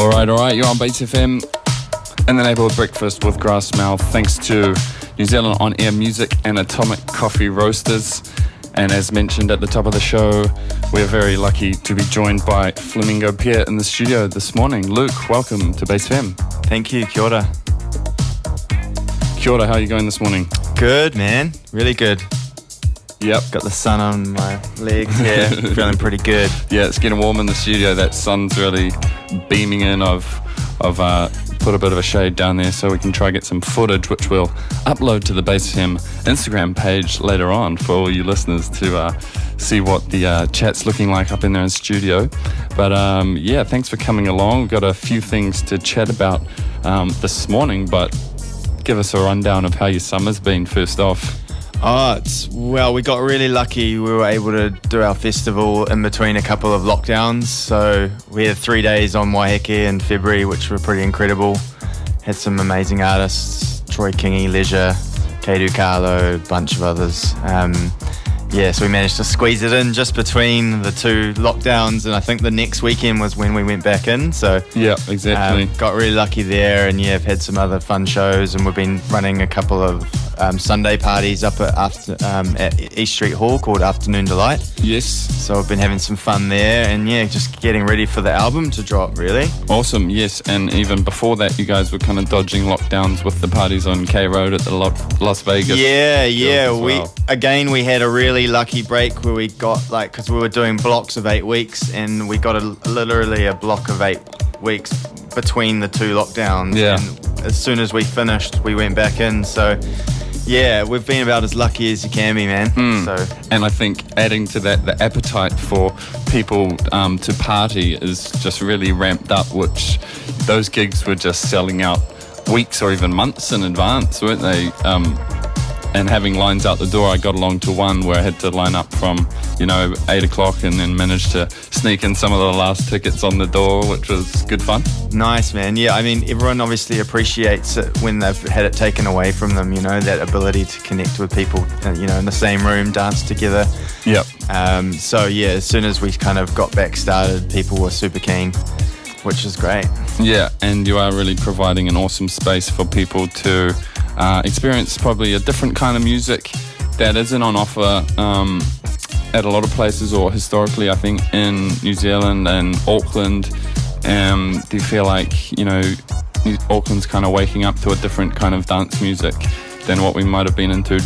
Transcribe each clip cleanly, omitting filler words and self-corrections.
All right, you're on Base FM in the Neighbourhood Breakfast with Grassmouth. Thanks to New Zealand On Air Music and Atomic Coffee Roasters. And as mentioned at the top of the show, we're very lucky to be joined by Flamingo Pier in the studio this morning. Luke, welcome to Base FM. Thank you, kia ora. Kia ora, how are you going this morning? Good, man. Really good. Yep. Got the sun on my legs here. Feeling pretty good. Yeah, it's getting warm in the studio. That sun's really beaming in. I've put a bit of a shade down there so we can try get some footage, which we'll upload to the Base FM Instagram page later on for all you listeners to see what the chat's looking like up in there in studio. But yeah, thanks for coming along. We've got a few things to chat about this morning, but give us a rundown of how your summer's been first off. Well, we got really lucky. We were able to do our festival in between a couple of lockdowns. So we had 3 days on Waiheke in February, which were pretty incredible. Had some amazing artists, Troy Kingi, Leisure, Keidu Carlo, a bunch of others. Yeah, so we managed to squeeze it in just between the two lockdowns, and I think the next weekend was when we went back in. So yeah, exactly. Got really lucky there, and yeah, I've had some other fun shows, and we've been running a couple of Sunday parties up at East Street Hall called Afternoon Delight. Yes. So I've been having some fun there, and yeah, just getting ready for the album to drop, really. Awesome, yes. And even before that, you guys were kind of dodging lockdowns with the parties on K Road at the Las Vegas. Yeah. Well. We had a really lucky break where we got, like, because we were doing blocks of 8 weeks, and we got literally a block of 8 weeks between the two lockdowns. Yeah. And as soon as we finished, we went back in. So yeah, we've been about as lucky as you can be, man. So, and I think adding to that, the appetite for people to party is just really ramped up, which those gigs were just selling out weeks or even months in advance, weren't they? And having lines out the door, I got along to one where I had to line up from, 8 o'clock and then managed to sneak in some of the last tickets on the door, which was good fun. Nice, man. Yeah, I mean, everyone obviously appreciates it when they've had it taken away from them, that ability to connect with people, in the same room, dance together. Yep. So yeah, as soon as we kind of got back started, people were super keen, which is great. Yeah, and you are really providing an awesome space for people to experience probably a different kind of music that isn't on offer at a lot of places, or historically I think in New Zealand and Auckland. Do you feel like Auckland's kind of waking up to a different kind of dance music than what we might have been into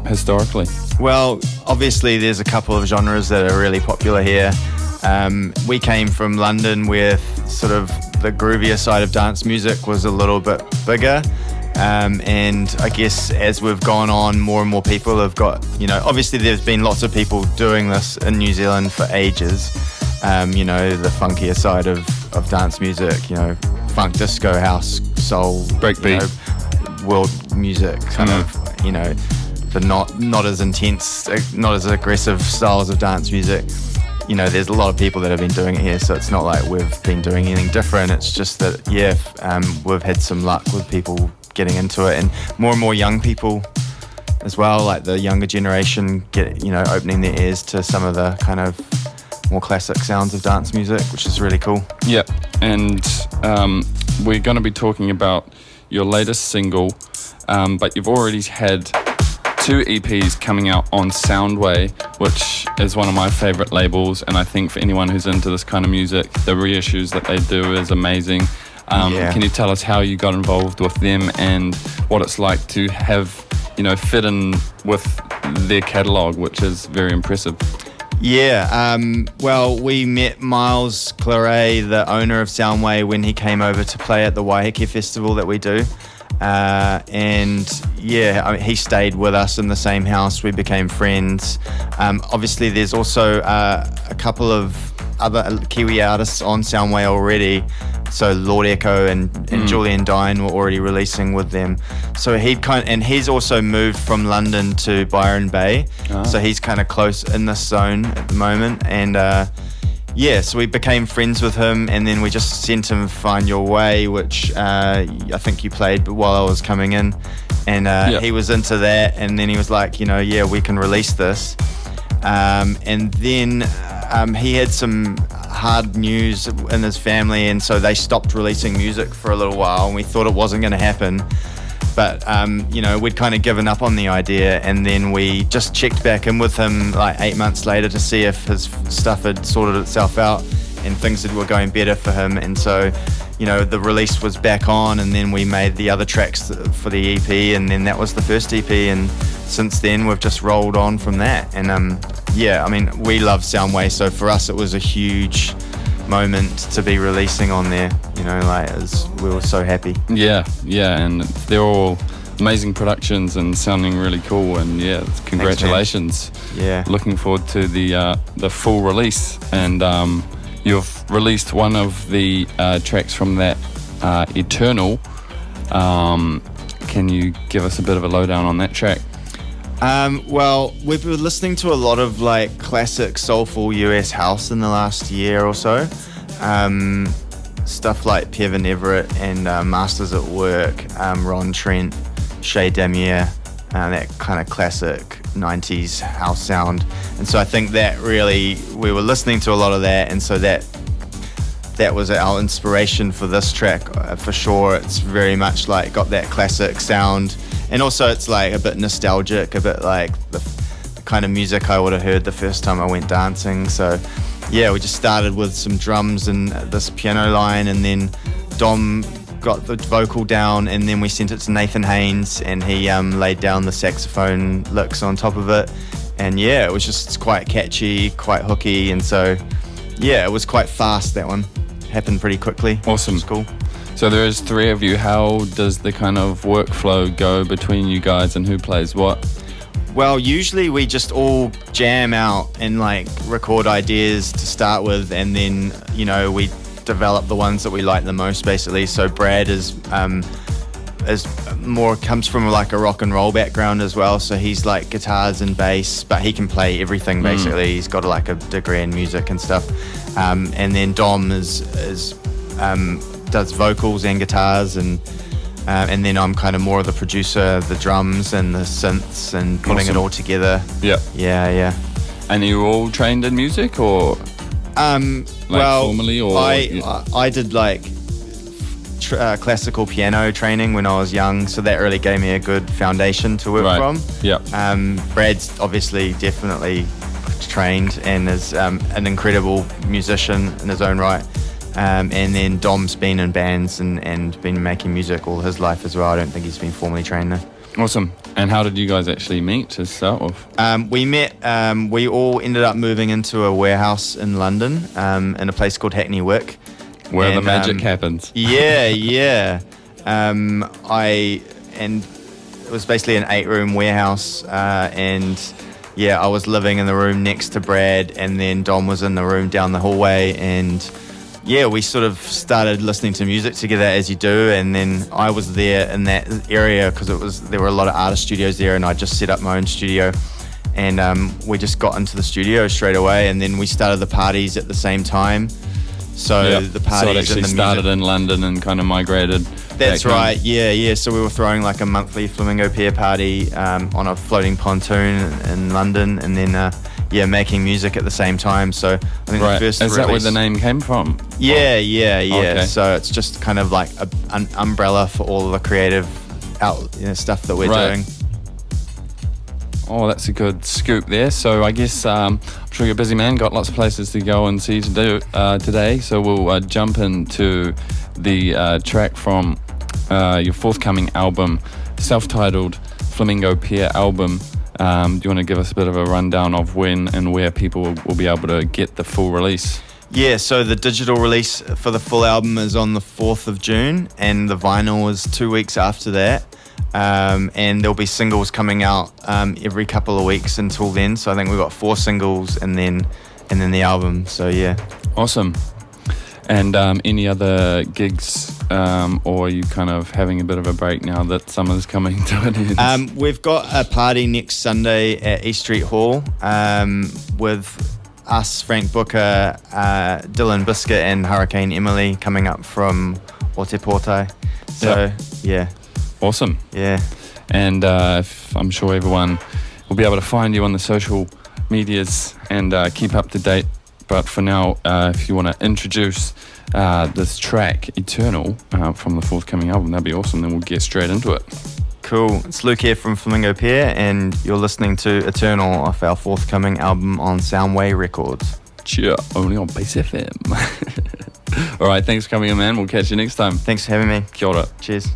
historically? Well, obviously there's a couple of genres that are really popular here. We came from London where sort of the groovier side of dance music was a little bit bigger. And I guess as we've gone on, more and more people have got, obviously there's been lots of people doing this in New Zealand for ages. The funkier side of dance music, funk, disco, house, soul, breakbeat, world music, kind of, the not as intense, not as aggressive styles of dance music. There's a lot of people that have been doing it here, so it's not like we've been doing anything different. It's just that, we've had some luck with people getting into it, and more young people as well, like the younger generation opening their ears to some of the kind of more classic sounds of dance music, which is really cool. Yeah, and we're going to be talking about your latest single, but you've already had 2 EPs coming out on Soundway, which is one of my favorite labels, and I think for anyone who's into this kind of music, the reissues that they do is amazing. Can you tell us how you got involved with them and what it's like to have, fit in with their catalogue, which is very impressive? Yeah, well, we met Miles Claret, the owner of Soundway, when he came over to play at the Waiheke festival that we do. He stayed with us in the same house. We became friends. Obviously, there's also a couple of other Kiwi artists on Soundway already. So Lord Echo and Julian Dine were already releasing with them. So he's also moved from London to Byron Bay. So he's kind of close in this zone at the moment. And so we became friends with him, and then we just sent him Find Your Way, which I think you played while I was coming in. And he was into that, and then he was like, we can release this. And then he had some hard news in his family, and so they stopped releasing music for a little while, and we thought it wasn't going to happen. But, we'd kind of given up on the idea, and then we just checked back in with him like 8 months later to see if his stuff had sorted itself out and things were going better for him. And so, the release was back on, and then we made the other tracks for the EP, and then that was the first EP. And since then, we've just rolled on from that. And, we love Soundwave, so for us, it was a huge moment to be releasing on there. We were so happy. Yeah, and they're all amazing productions and sounding really cool. And congratulations. Thanks, man. Yeah, looking forward to the full release. And you've released one of the tracks from that, Eternal. Can you give us a bit of a lowdown on that track? We've been listening to a lot of like classic soulful US house in the last year or so. Stuff like Pier and Masters at Work, Ron Trent, Shay Damier, that kind of classic 90s house sound. And so I think that really, we were listening to a lot of that, and so that was our inspiration for this track, for sure. It's very much like got that classic sound, and also it's like a bit nostalgic, a bit like the kind of music I would have heard the first time I went dancing. So yeah, we just started with some drums and this piano line, and then Dom got the vocal down, and then we sent it to Nathan Haynes, and he laid down the saxophone licks on top of it. And yeah, it was just quite catchy, quite hooky, and so yeah, it was quite fast. That one happened pretty quickly. Awesome. It was cool. So there is three of you. How does the kind of workflow go between you guys, and who plays what? Well, usually we just all jam out and like record ideas to start with, and then we develop the ones that we like the most, basically. So Brad is more, comes from like a rock and roll background as well, so he's like guitars and bass, but he can play everything basically. He's got like a degree in music and stuff. And then Dom does vocals and guitars, and then I'm kind of more of the producer, the drums and the synths and putting it all together. Yeah. And are you all trained in music, or formally, or I did like classical piano training when I was young, so that really gave me a good foundation to work from. Brad's obviously definitely trained and is an incredible musician in his own right. And then Dom's been in bands and been making music all his life as well. I don't think he's been formally trained there. Awesome. And how did you guys actually meet to start with? We met, we all ended up moving into a warehouse in London, in a place called Hackney Wick. Where the magic happens. Yeah. And it was basically an 8-room warehouse, and yeah, I was living in the room next to Brad, and then Dom was in the room down the hallway, and yeah, we sort of started listening to music together as you do, and then I was there in that area because there were a lot of artist studios there, and I just set up my own studio, and we just got into the studio straight away, and then we started the parties at the same time. So the parties, so it actually started in London and kind of migrated. That's right. Yeah. So we were throwing like a monthly Flamingo Pier party on a floating pontoon in London, and then making music at the same time. So I think the first is that where the name came from? Yeah. Okay. So it's just kind of like an umbrella for all the creative stuff that we're doing. Oh, that's a good scoop there. So I guess I'm sure you're a busy man, got lots of places to go and see to do today. So we'll jump into the track from your forthcoming album, self-titled Flamingo Pier album. Do you want to give us a bit of a rundown of when and where people will be able to get the full release? Yeah, so the digital release for the full album is on the 4th of June, and the vinyl is 2 weeks after that. And there'll be singles coming out every couple of weeks until then. So I think we've got 4 singles and then the album. So yeah. Awesome. And any other gigs, or are you kind of having a bit of a break now that summer's coming to an end? We've got a party next Sunday at East Street Hall with us, Frank Booker, Dylan Biscuit and Hurricane Emily coming up from Oteportai. So yeah. Awesome. Yeah. And I'm sure everyone will be able to find you on the social medias and keep up to date But for now, if you want to introduce this track, Eternal, from the forthcoming album, that'd be awesome. Then we'll get straight into it. Cool. It's Luke here from Flamingo Pier, and you're listening to Eternal off our forthcoming album on Soundway Records. Cheer, only on Base FM. All right, thanks for coming in, man. We'll catch you next time. Thanks for having me. Kia ora. Cheers.